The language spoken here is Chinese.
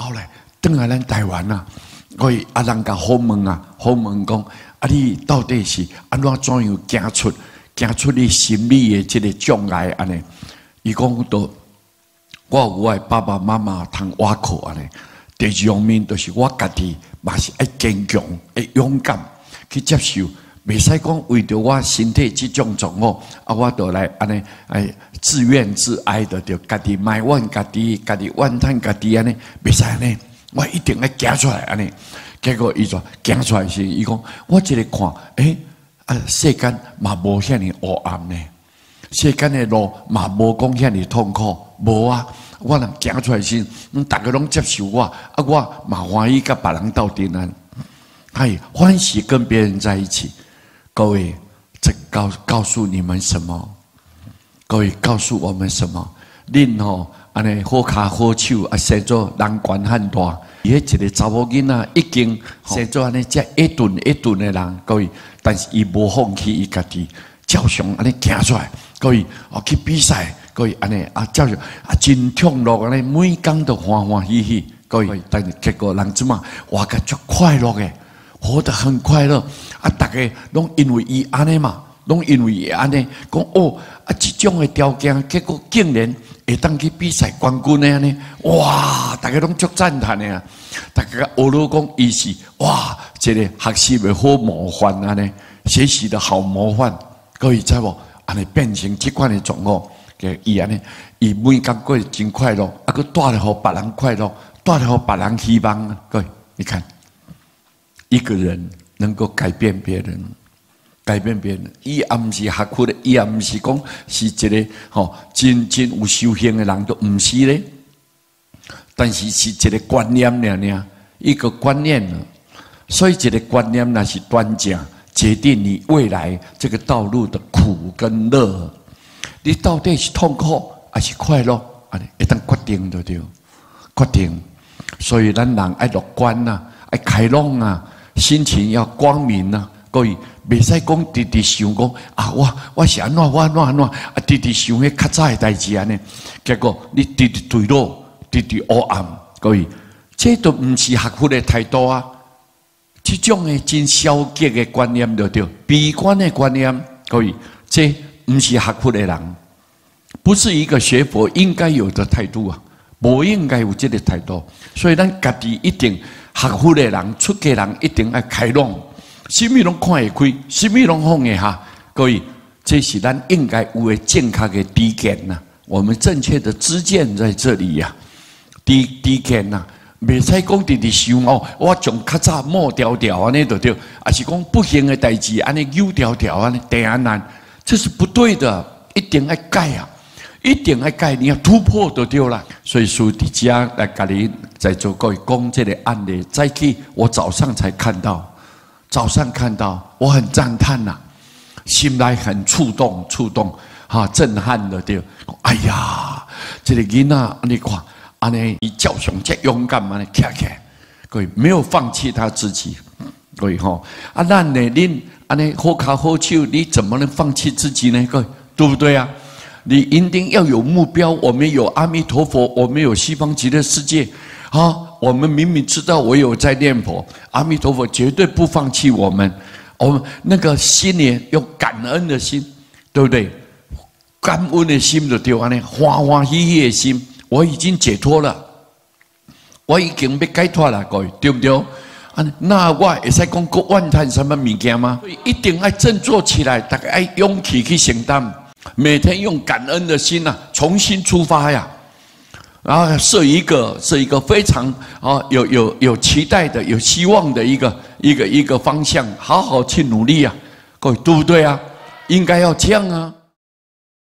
后来转来咱台湾啊，所以啊人甲访问啊，访问讲啊，你到底是安怎样行出你心理的这个障碍安尼？伊讲到我有我的爸爸妈妈通瓦靠安尼。第二方面就是我家己嘛是爱坚强、爱勇敢去接受，袂使讲为着我身体这种状况，啊，我就来安尼哎自怨自哀的，就家己埋怨家己，家己怨叹家己安尼，袂使安尼，我一定要行出来安尼。结果伊就行出来时，伊讲我一个看，世间嘛无遐尼黑暗呢，世间的路嘛无讲遐尼痛苦，无啊。我人行出来时，大家拢接受我，啊，我嘛欢喜甲别人斗阵安，欢喜跟别人在一起。各位，这告诉你们什么？各位告诉我们什么？恁吼安尼好骹好手啊，生做人权汉大。伊迄一个查某囡仔已经生做安尼遮一顿的人，各位，但是伊无放弃伊家己，照常安尼行出来。各位，去比赛。各位安尼啊，照样啊真痛乐安尼，每工都欢欢喜喜。各位，但是结果人即嘛活得足快乐的，活得很快乐。啊，大家拢因为伊安尼嘛，拢因为伊安尼讲这种的条件，结果竟然会当去比赛冠军的安尼，哇！大家拢足赞叹的啊！大家学了讲伊是哇，一个学习的好模范安尼，学习的好模范。各位知无？安尼变成这款的状况。伊安尼，伊每工过真快乐，啊，佮带来互别人快乐，带来互别人希望。各位，你看，一个人能够改变别人，伊也毋是学佛的，伊也毋是讲是一个真有修行的人，都毋是咧。但是是一个观念尔，一个观念了。所以一个观念那是端正，决定你未来这个道路的苦跟乐。你到底是痛苦还是快乐？安尼一旦决定就对，决定。所以咱人爱乐观啊，爱开朗啊，心情要光明啊。各位，袂使讲直直想讲啊，我是安怎，我安怎啊，直直想迄较早的代志安尼。结果你直直坠落，直直黑暗。各位，这都毋是学佛的态度啊！这种的真消极的观念就对，悲观的观念。各位，这不是学佛的人，不是一个学佛应该有的态度啊！不应该有这个态度，所以咱家己一定学佛的人、出家人一定要开朗，什么拢看会开，什么拢放会下。各位，这是咱应该有的正确的知见呐。我们正确的知见在这里呀，知见呐，袂使讲直直想我从较早抹条条安尼就对，还是讲不幸的代志安尼扭条条安尼地安难。这是不对的，一定要改啊！一定要改，你要突破就对了。所以书底下来跟你在做各位讲这个案例，再去我早上才看到，我很赞叹呐，心内很触动，震撼的对。哎呀，这个囡仔你看，安尼伊照常这勇敢安尼起来，各位没有放弃他自己，各位吼啊，咱呢恁。安尼好卡好手，你怎么能放弃自己呢？各位，对不对啊？你一定要有目标。我们有阿弥陀佛，我们有西方极乐世界啊！我们明明知道我有在念佛，阿弥陀佛绝对不放弃我们。我们那个心里用感恩的心，对不对？感恩的心就对安尼，欢欢喜喜的心，我已经解脱了，我已经被解脱了，各位，对不对？那我会使讲个怨叹什么物件吗？所以一定要振作起来，大家要勇气去承担，每天用感恩的心重新出发呀，然后设一个非常有期待的、有希望的一个方向，好好去努力啊，各位对不对啊？应该要这样啊。